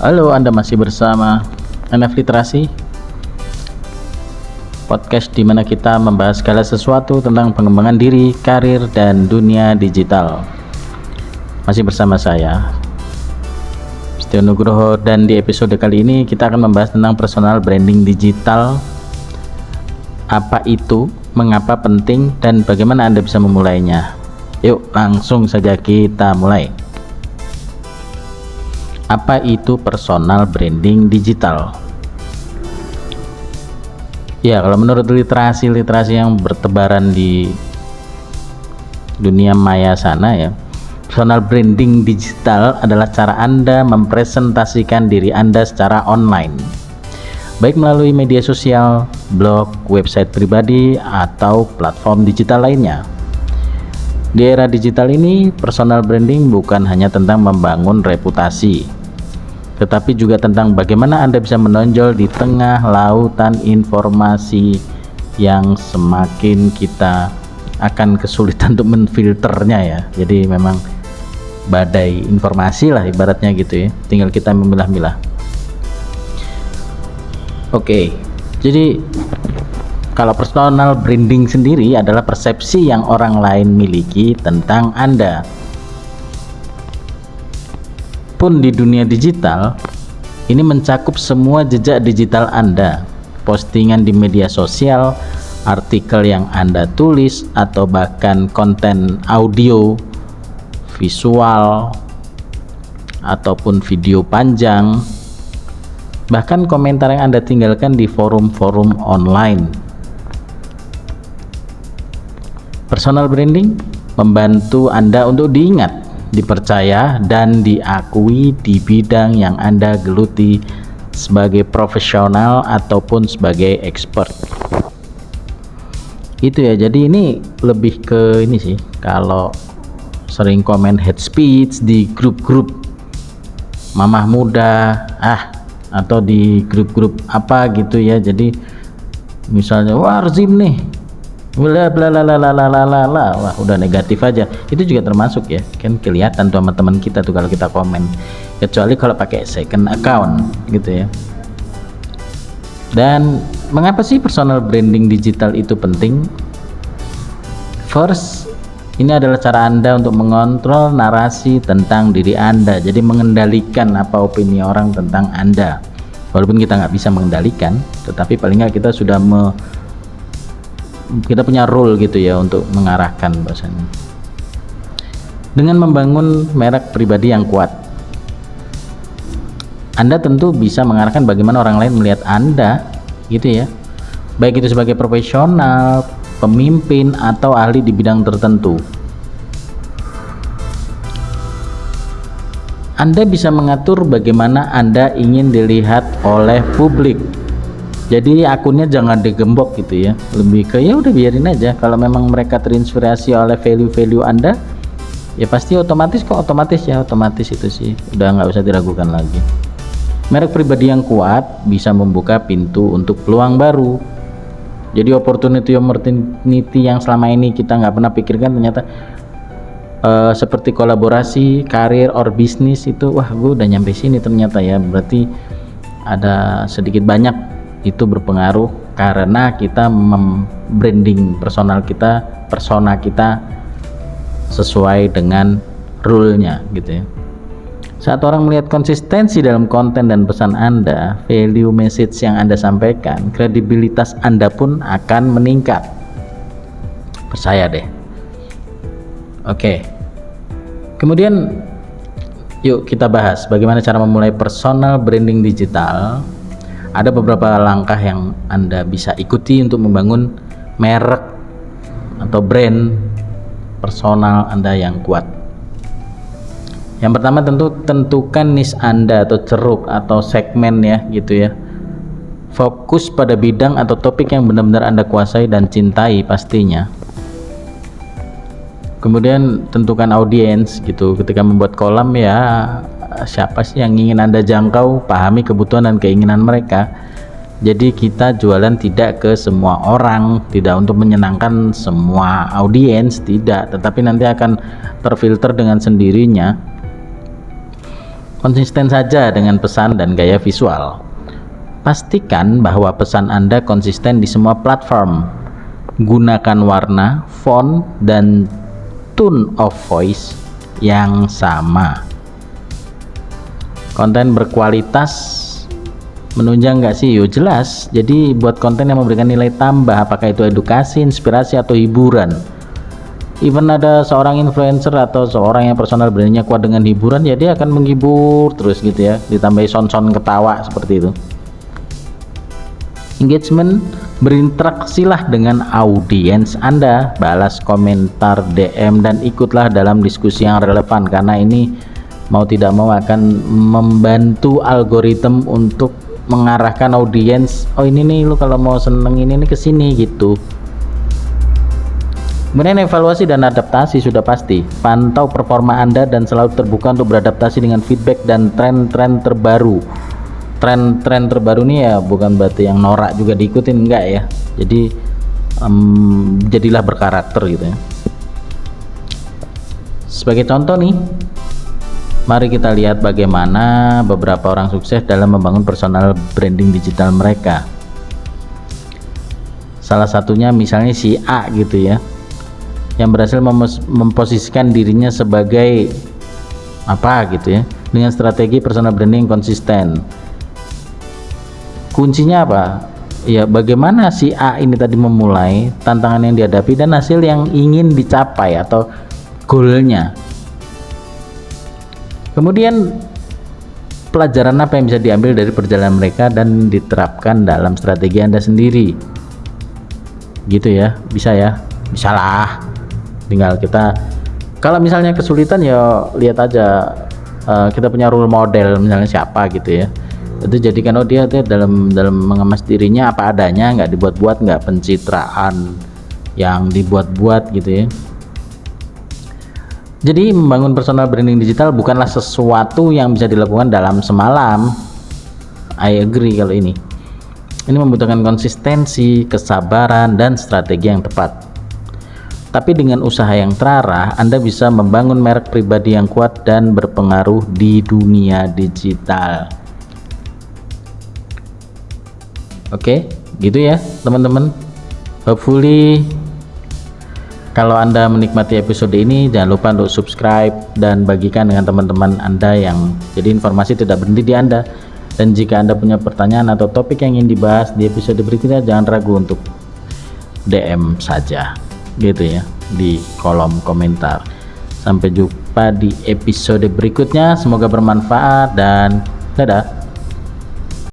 Halo, Anda masih bersama NF Literasi, podcast di mana kita membahas segala sesuatu tentang pengembangan diri, karir, dan dunia digital. Masih bersama saya, Setio Nugroho, dan di episode kali ini kita akan membahas tentang personal branding digital. Apa itu, mengapa penting, dan bagaimana Anda bisa memulainya. Yuk, langsung saja kita mulai. Apa itu personal branding digital? Ya, kalau menurut literasi yang bertebaran di dunia maya sana ya, personal branding digital adalah cara Anda mempresentasikan diri Anda secara online, baik melalui media sosial, blog, website pribadi, atau platform digital lainnya. Di era digital ini, personal branding bukan hanya tentang membangun reputasi, tetapi juga tentang bagaimana Anda bisa menonjol di tengah lautan informasi yang semakin kita akan kesulitan untuk menfilternya ya. Jadi memang badai informasi lah ibaratnya gitu ya, tinggal kita memilah-milah. Oke, jadi kalau personal branding sendiri adalah persepsi yang orang lain miliki tentang Anda. Pun di dunia digital ini mencakup semua jejak digital Anda, postingan di media sosial, artikel yang Anda tulis, atau bahkan konten audio, visual, ataupun video panjang, bahkan komentar yang Anda tinggalkan di forum-forum online. Personal branding membantu Anda untuk diingat, dipercaya, dan diakui di bidang yang Anda geluti sebagai profesional ataupun sebagai expert. Itu ya, jadi ini lebih ke ini sih, kalau sering komen hate speech di grup-grup mamah muda atau di grup-grup apa gitu ya. Jadi misalnya Warzim nih bla bla bla bla bla bla, wah udah negatif aja. Itu juga termasuk ya, kan kelihatan tuh sama teman kita tuh kalau kita komen, kecuali kalau pakai second account gitu ya. Dan mengapa sih personal branding digital itu penting? First, ini adalah cara Anda untuk mengontrol narasi tentang diri Anda, jadi mengendalikan apa opini orang tentang Anda. Walaupun kita nggak bisa mengendalikan, tetapi paling nggak kita sudah kita punya role gitu ya untuk mengarahkan bahasanya. Dengan membangun merek pribadi yang kuat, Anda tentu bisa mengarahkan bagaimana orang lain melihat Anda gitu ya, baik itu sebagai profesional, pemimpin, atau ahli di bidang tertentu. Anda bisa mengatur bagaimana Anda ingin dilihat oleh publik. Jadi akunnya jangan digembok gitu ya, lebih ke ya udah biarin aja. Kalau memang mereka terinspirasi oleh value-value Anda, ya pasti otomatis itu sih, udah nggak usah diragukan lagi. Merek pribadi yang kuat bisa membuka pintu untuk peluang baru. Jadi opportunity yang selama ini kita nggak pernah pikirkan ternyata seperti kolaborasi, karir, or bisnis itu, wah gue udah nyampe sini ternyata ya. Berarti ada sedikit banyak itu berpengaruh karena kita membranding persona kita sesuai dengan rule-nya gitu ya. Saat orang melihat konsistensi dalam konten dan pesan Anda, value message yang Anda sampaikan, kredibilitas Anda pun akan meningkat. Percaya deh. Oke. Kemudian yuk kita bahas bagaimana cara memulai personal branding digital. Ada beberapa langkah yang Anda bisa ikuti untuk membangun merek atau brand personal Anda yang kuat. Yang pertama tentu tentukan niche Anda atau ceruk atau segmen ya gitu ya. Fokus pada bidang atau topik yang benar-benar Anda kuasai dan cintai pastinya. Kemudian tentukan audiens gitu. Ketika membuat kolam ya, siapa sih yang ingin Anda jangkau, pahami kebutuhan dan keinginan mereka. Jadi kita jualan tidak ke semua orang, tidak untuk menyenangkan semua audiens, tidak, tetapi nanti akan terfilter dengan sendirinya. Konsisten saja dengan pesan dan gaya visual. Pastikan bahwa pesan Anda konsisten di semua platform. Gunakan warna, font, dan tone of voice yang sama. Konten berkualitas menunjang nggak sih? Yo jelas. Jadi buat konten yang memberikan nilai tambah, apakah itu edukasi, inspirasi, atau hiburan. Even ada seorang influencer atau seorang yang personal brandingnya kuat dengan hiburan, ya dia akan menghibur terus gitu ya, ditambahi son-son ketawa seperti itu. Engagement, berinteraksilah dengan audiens Anda, balas komentar, DM, dan ikutlah dalam diskusi yang relevan, karena ini mau tidak mau akan membantu algoritma untuk mengarahkan audiens. Oh ini nih, lu kalau mau seneng ini nih kesini gitu. Kemudian evaluasi dan adaptasi sudah pasti. Pantau performa Anda dan selalu terbuka untuk beradaptasi dengan feedback dan tren-tren terbaru. Tren-tren terbaru nih ya bukan berarti yang norak juga diikutin, enggak ya. Jadi jadilah berkarakter gitu ya. Sebagai contoh nih, mari kita lihat bagaimana beberapa orang sukses dalam membangun personal branding digital mereka. Salah satunya misalnya si A gitu ya, yang berhasil memposisikan dirinya sebagai apa gitu ya, dengan strategi personal branding konsisten. Kuncinya apa? Ya bagaimana si A ini tadi memulai, tantangan yang dihadapi, dan hasil yang ingin dicapai atau goalnya. Kemudian pelajaran apa yang bisa diambil dari perjalanan mereka dan diterapkan dalam strategi Anda sendiri gitu ya. Bisa ya, bisa lah. Tinggal kita, kalau misalnya kesulitan ya lihat aja, kita punya role model misalnya siapa gitu ya, itu jadikan dia dalam mengemas dirinya apa adanya, nggak dibuat-buat, nggak pencitraan yang dibuat-buat gitu ya. Jadi membangun personal branding digital bukanlah sesuatu yang bisa dilakukan dalam semalam. I agree kalau ini membutuhkan konsistensi, kesabaran, dan strategi yang tepat. Tapi dengan usaha yang terarah, Anda bisa membangun merek pribadi yang kuat dan berpengaruh di dunia digital. Oke, gitu ya teman-teman. Hopefully kalau Anda menikmati episode ini, jangan lupa untuk subscribe dan bagikan dengan teman-teman Anda yang jadi informasi tidak berhenti di Anda. Dan jika Anda punya pertanyaan atau topik yang ingin dibahas di episode berikutnya, jangan ragu untuk DM saja gitu ya di kolom komentar. Sampai jumpa di episode berikutnya, semoga bermanfaat dan dadah.